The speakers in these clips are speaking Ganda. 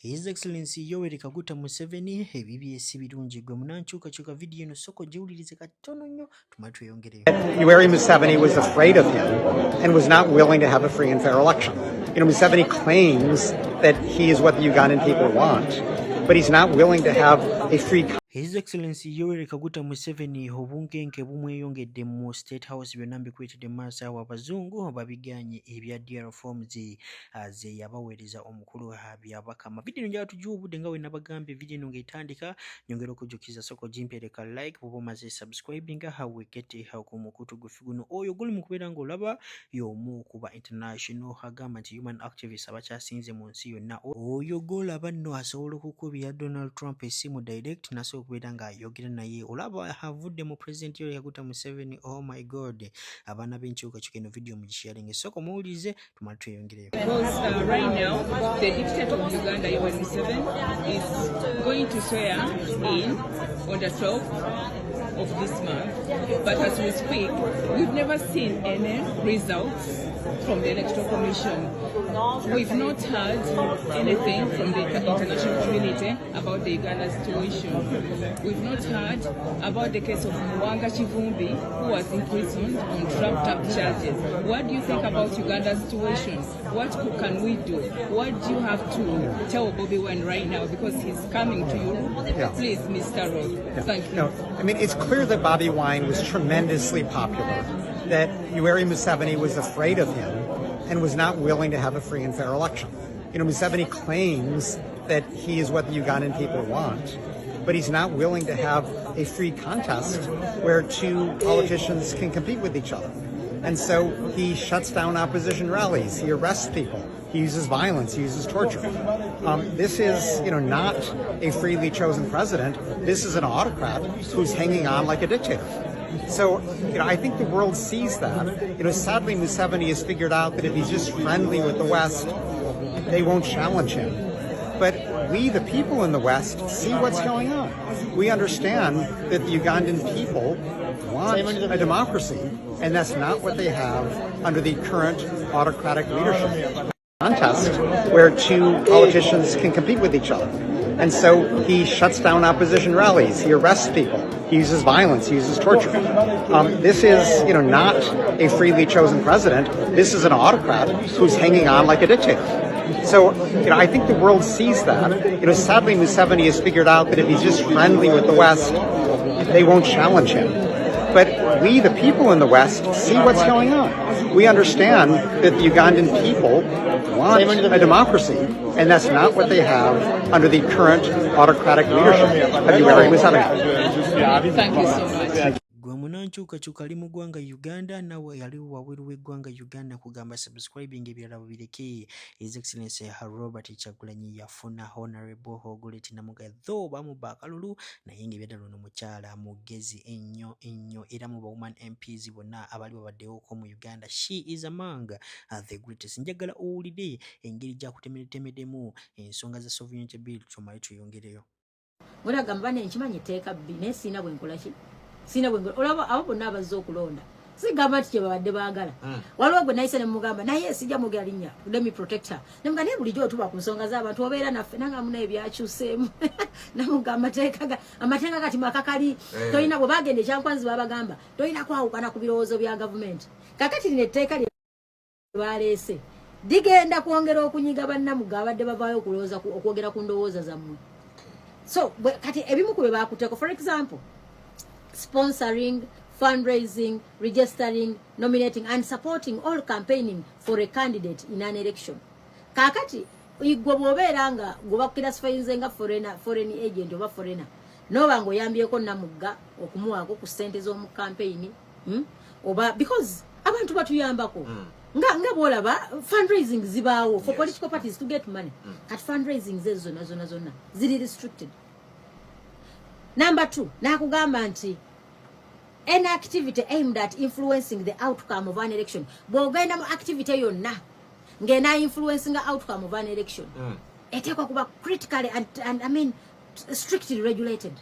His Excellency Yoweri Kaguta Museveni BBS birungi gwe munankyukakyuka video eno soko giwulirize katono nnyo tumale tweyongereyo. Yoweri Museveni was afraid of him and was not willing to have a free and fair election. Museveni claims that he is what the Ugandan people want, but he's not willing to have a free. His Excellency Yoweri Kaguta Museveni obunkenke bumweyongedde mu State House byonna mbikuletedde mu maaso awo abazungu babiganye ebya DR forms ze yabaweereza omukulu byabakama. Video njala tugiwa obudde nga we nabagambye video eno ng'etandika nyongera okujjukiza soko gimpereka like bw'oba omaze subscribing hawekete ku mukutu gufi guno oyo guli mu kubeera ng'olaba y'omu ku ba international agamba nti human activists abakyasinze mu nsi yonna oyo gw'olaba nno asobola okukubira Donald Trump essimu direct naso okubeera ng'ayogera naye olaba avudde mu President Yoweri Kaguta Museveni. Oh my god, abaana b'enkyukakyuka eno video mugisharinge soko muwulize tumale tweyongereyo. Because right now the dictator of Uganda Yoweri Museveni is going to swear in on the 12th of this month, but as we speak we've never seen any results from the Electoral Commission. We've not heard anything from the international community about the Uganda situation. We've not heard about the case of Mwanga Chivumbi, who was imprisoned on trumped up charges. What do you think about Uganda's situation? What can we do? What do you have to tell Bobby Wine right now? Because he's coming to you. Yeah. Please, Mr. Ross. Thank you. No, I mean, it's clear that Bobby Wine was tremendously popular, that Yoweri Museveni was afraid of him and was not willing to have a free and fair election. Museveni claims that he is what the Ugandan people want, but he's not willing to have a free contest where two politicians can compete with each other. And so he shuts down opposition rallies, he arrests people, he uses violence, he uses torture. This is, not a freely chosen president. This is an autocrat who's hanging on like a dictator. So, I think the world sees that. Sadly, Museveni has figured out that if he's just friendly with the West, they won't challenge him. But we, the people in the West, see what's going on. We understand that the Ugandan people want a democracy, and that's not what they have under the current autocratic leadership. Contest where two politicians can compete with each other. And so he shuts down opposition rallies, he arrests people, he uses violence, he uses torture. This is, not a freely chosen president. This is an autocrat who's hanging on like a dictator. So, I think the world sees that. Sadly, Museveni has figured out that if he's just friendly with the West, they won't challenge him. But we, the people in the West, see what's going on. We understand that the Ugandan people want a democracy, and that's not what they have under the current autocratic leadership of Yoweri Museveni. Thank you so much. Gwe munankyukakyuka ali mu ggwanga Uganda nawe yali wabweru w'eggwanga Uganda kugamba subscribing ebirala babireke. His Excellency Robert Kyagulanyi yafuna Honorable Hoguleti Namuga though bamuba akalulu naye ng'ebyadala ono mukyala mugezi ennyo era mu woman MPs bonna abali babaddewo ko mu Uganda. She is among the greatest. Njagala owulire engeri gyakutemeddemu ensonga za sovereignty bill tumale tuyongereyo. Mulagamba nenkimanyi etteeka bbi naye siina bwe nkola ki sina bwe olaba abo bonna abazze okulonda sigamba nti kye babadde baagala waliwo gwe nayise ne mugamba naye sijja mugera linnya let me protect her namuga naye bulijjo otuba ku nsonga z'abantu obeera naffe nanga muna ebyakyuseemu namuga amateeka kati makakali tolina bwe bagenda ekyankwanzi babagamba tolina kwawukana ku birowoozo bya gavumenti kakati lino etteeka lye baleese digenda kwongera okunyiga bannamuga abadde bavaayo okulowooza okwogera ku ndowooza zammwe so kati ebimu ku bye bakuteeko for example sponsoring, fundraising, registering, nominating and supporting all campaigning for a candidate in an election. Kakati igwe bwobeera nga gwe bakukirasifayinze nga foreign agent oba foreigner noba ng'oyambyeko Namugga okumuwaako ku ssente z'omu campaign oba because abantu batuyambako nga bwolaba fundraising zibaawo for political parties to get money kati fundraising zezo zonna ziri restricted. Number 2, nakugamba nti any activity aimed at influencing the outcome of an election. Bw'ogenda mu activity yonna ng'ena influencing the outcome of an election. Eteekwa kuba critically and I mean strictly regulated.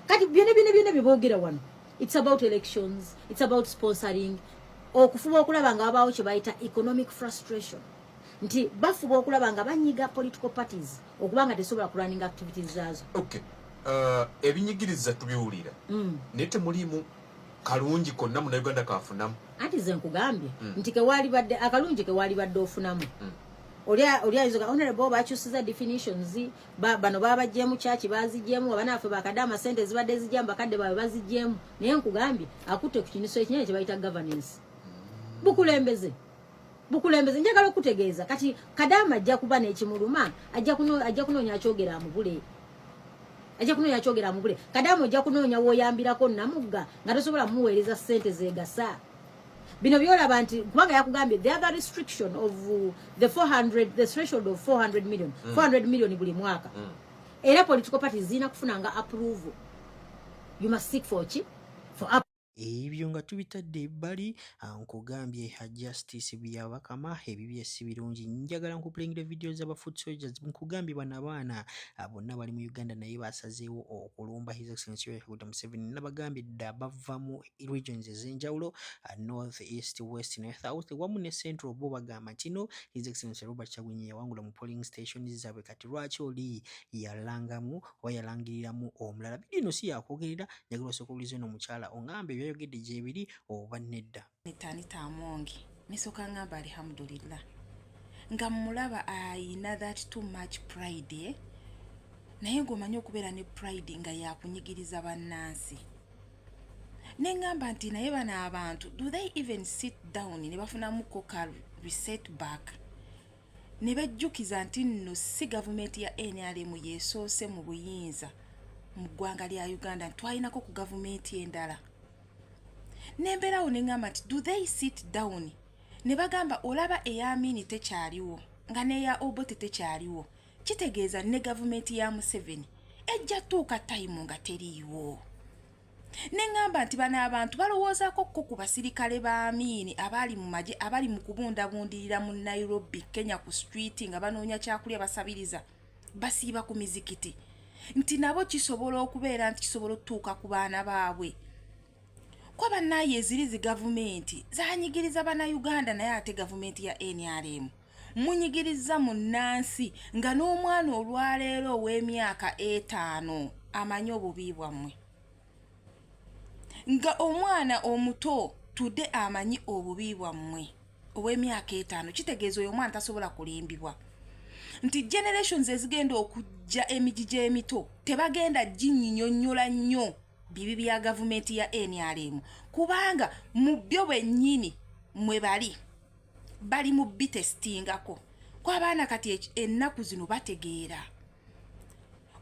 Kati byonna byeboogera wano. It's about elections, it's about sponsoring, okufuba okulaba nga wabaawo kye bayita economic frustration. nti bafuba okulaba nga banyiga political parties okubanga tesobola kurunning activities zaazo. Okay. Ebinyigiriza tubiwulira. Naye temulimu kalungi konna mu Uganda kafunamu. Anti ze nkugambye nti kewali badde akalungi kewali badde ofunamu. Olia izoga honorable bakyusiza definitions bano babajjemu kyaki bazijjemu abanafe bakadama sente zibadde zijjamba kadde babe bazijjemu naye nkugambye akutte ku kiniso ekinene kye bayita governance. Bukulembeze njagala okutegeeza kati kadama ajja kuba n'ekimuluma ajja kunoonya akyogera amubule. Kadama ojja kunoonya woyambirako namugga nga tosobola muweereza sente zegasa. Bino byolaba nti kubanga yakugambye the other restriction of the threshold of 400 million 400 million buli mwaka. Era political parties zina kufunanga approval. You must seek for ebyo nga tubitadde ebbali nkugambye Justice Byabakama ebibye si birungi. Njagala nkupulengera video z'aba foot soldiers nkugambye bano abaana bonna bali mu Uganda naye basazeewo okulumba His Excellency Yoweri Kaguta Museveni nabagambye dda bava mu regions ez'enjawulo north, east, west ne south wamu ne central bo bagamba nti no His Excellency Robert Kyagulanyi yawangula mu polling stations zaabwe kati lwaki oli yalangamu oba yalangiriramu omulala. Bino si yakwogerera njagala osooka obulize n'omukyala ongambe yogedde gyebiri oba nedda. Tanita Amongi nisoka ngamba alhamdulillah nga mulaba ayina that too much pride naye ng'omanyi okubeera ne pride nga yakunyigiriza bannansi nengamba nti naye bano abantu do they even sit down ne bafunamu koka reset back ne bajjukiza nti nno si gavumenti ya NRM yeesoose mu buyinza mu ggwanga lya Uganda twalinako ku gavumenti endala. Nemberawo nengamba nti do they sit down ne bagamba olaba eyamini tekyaliwo nga neya Obote tekyaliwo kitegeeza ne gavumenti ya Museveni ejja tuuka time nga teriiwo. Nengamba nti bano abantu balowoozaako ku basirikale ba Amini abali mu maje abali mu kubundabundirira mu Nairobi Kenya ku street nga banoonya kyakulya basabiriza basiiba ku mizikiti nti nabo kisobola okubeera nti kisobola otuuka ku baana baabwe. Kwa banaye ezirizi gavumenti zanyigiriza bana Uganda naye ate gavumenti ya NRM munyigiriza mu Nansi nga n'omwana olwaleero ow'emyaka 5 amanyi obubi bwammwe nga omwana omuto tudde amanyi obubi bwammwe ow'emyaka 5 kitegeeza oyo omwana tasobola kulimbibwa nti generations ezigenda okujja emijije emito tebagenda ginnyonnyola nnyo bibi bya gavumenti ya NRM kubanga mu byo bwennyini mwe bali mu bitestingako kwa baana kati ennaku zino bategeera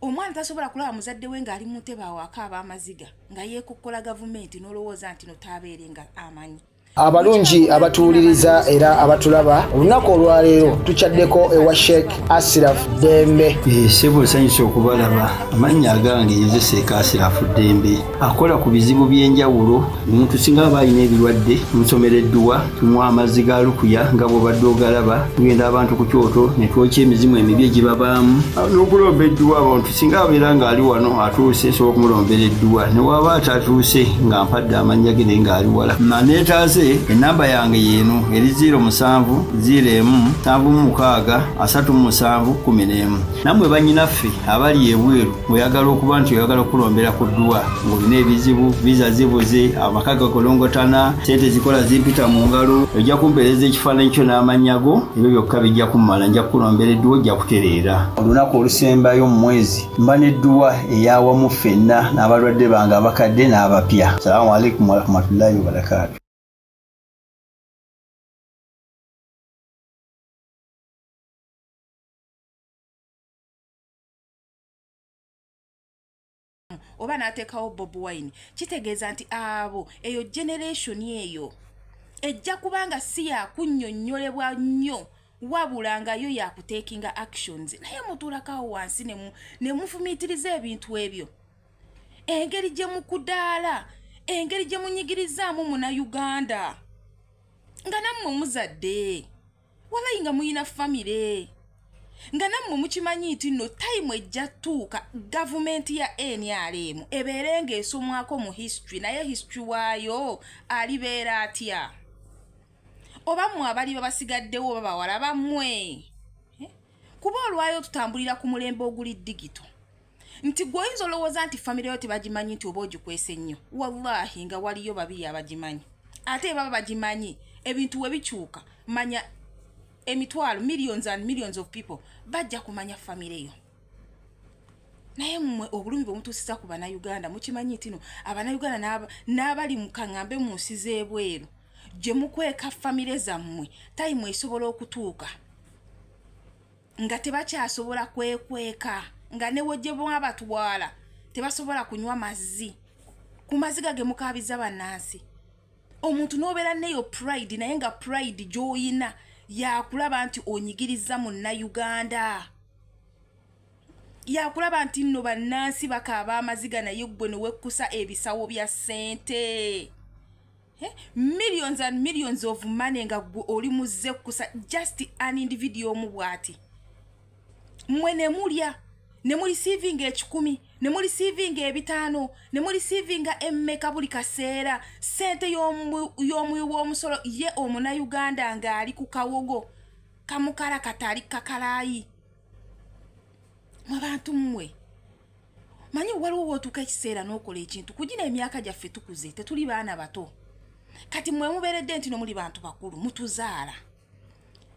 omwana tasobola kulaba muzadde we ng'ali mu ntebe awo akaaba amaziga nga yeekokkola gavumenti n'olowooza nti notabeere nga amanyi. Abalungi abatuuliriza era abatulaba olunaku olwaleero tukyaddeko ewa Sheikh Ashraf Dembe. Sebo sanyusa okubalaba amannya agange Joseph Ashraf Dembe akola ku bizibu by'enjawulo omuntu singa aba alina ebirwadde tumusomereddwa tumuwa amazzi ga lukuya nga bw'obadde ogalaba tugenda abantu ku kyoto ne twokya emizimu emibi egibabaamu n'okulomba edduwa abantu singa abeera ng'ali wano atuuse sobola okumulombera edduwa ne waba atatuuse nga mpadde amannya ge naye ng'ali wala naneetaase enamba yange yeno eri 0707763711 namwe banyinaffe abali ebweru oyagala okuba nti oyagala okulombera ku dduwa ng'olina ebizibu visa zibuze amaka gakolongotana sente zikola zimpita mu ngalo ojja kumpeereza ekifaananyi kyo n'amanyago ebyo byokka bijja kummala nja kukulombera edduwa ojja kutereera olunaku olusembayo mu mwezi mba n'edduwa eyawamu ffenna n'abalwadde bange abakadde n'abapya. Salaamu alaikum warahmatullahi wabarakatuh. Oba nateekawo Bob Wine kitegeeza nti abo eyo generation eyo ejja kubanga si yakunnyonnyolebwa nnyo wabula nga yo yakutekinga actions naye mutuulakawo wansi ne mufumiitiriza ebintu ebyo engeri gye mukudaala engeri gye munyigirizaamu muna Uganda nga nammwe muzadde walayi nga muyina famire nga nammwe mukimanyi nti no time ejja tuuka gavumenti ya NRM ebeere ng'esomwako mu history naye history waayo alibeera atya oba mmwe abali babasigaddewo oba bawala bammwe kuba olwayo tutambulira ku mulembe oguli digito nti gwoyinza olowooza nti famire yo tebagimanyi nti oba ogikwese nnyo wallahi nga waliyo babiri abagimanyi ate baba bagimanyi ebintu we bikyuka manya emitwalo millions and millions of people bajja kumanya famire yo naye mmwe obulumi bwemutuusiza ku bannayuganda mukimanyi nti no abannayuganda n'abali mu kaŋŋambe mu nsi z'ebweru gye mukweka famire zammwe tayimu esobola okutuuka nga tebakyasobola kwekweka nga ne wojje bw'abatwala tebasobola kunywa mazzi ku maziga ge mukaabiza bannansi omuntu n'obeera neyo pride naye nga pride gy'oyina yakulaba nti onyigiriza munnayuganda yakulaba nti nno bannansi bakaaba amaziga naye gwe ne wekkusa ebisawo bya ssente millions and millions of money nga gwe oli muzze kusa just an individual mu bwati mwe ne mulya ne muli receiving 10 ne muli receiving 5 ne muli receiving emmeka buli kaseera sente y'omwi w'omusolo ye omunayuganda nga ali ku kawogo kamukala katali kakalayi mwe bantu mmwe manyi waliwo wotuuka ekiseera n'okola ekintu kugina emyaka gyaffe tukuze tetuli baana bato kati mwe mubeeredde nti no muli bantu bakulu mutuzaala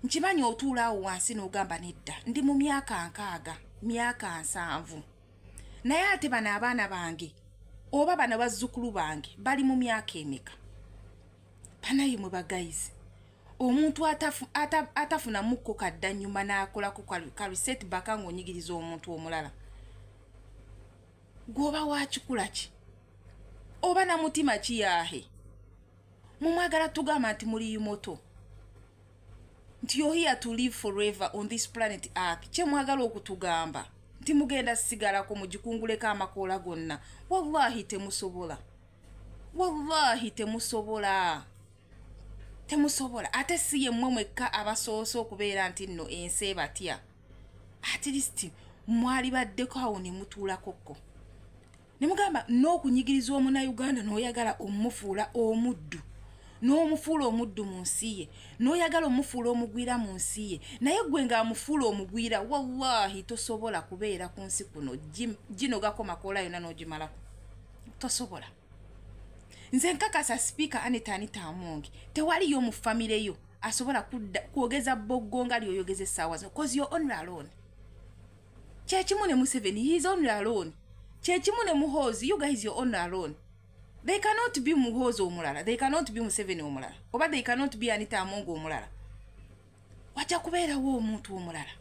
nkimanyi otuula awo wansi n'ogamba nedda ndi mu myaka 6 myaka 7 naye ate bano abaana bange oba bano bazzukulu bange bali mu myaka emeka banaye mwe bagayizi omuntu atafuna mukko kadda nyuma n'akolako kariseti baka ng'onyigiriza omuntu omulala gwoba wakikula ki oba na mutima kiyahe mumwagala tugamba nti muli yumoto nti you're here to live forever on this planet earth kyemwagala okutugamba nti mugenda sigalako mugikunguleko amakoola gonna wallahi temusobola ate si yemmwe mwekka abasoose okubeera nti nno ensi ebatya at least mwali baddeko awo ne mutuulakokko ne mugamba n'okunyigiriza omunayuganda n'oyagala omufuula omuddu n'omufuula omuddu mu nsi ye n'oyagala omufuula omugwira mu nsi ye naye gwe ng'amufuula omugwira wallahi tosobola kubeera ku nsi kuno ginogako makoola yonna n'ogimalako tosobola nze nkakasa sipiika Anita Amongi tewaliyo mu famire yo asobola kwogeza boggo nga lyoyogeza essaawa zino cause you're on alone kyekimu ne Museveni he is on alone kyekimu ne Muhoozi you guys you're on alone. They cannot be Muhoozi omulala, they cannot be Museveni omulala, oba they cannot be Anita Amongi omulala. Wajja kubeerawo omuntu omulala.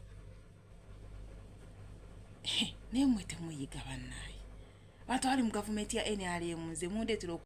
Naye mmwe temuyiga bannaye. Bantu bali mu gavumenti ya NRM nze mundeetera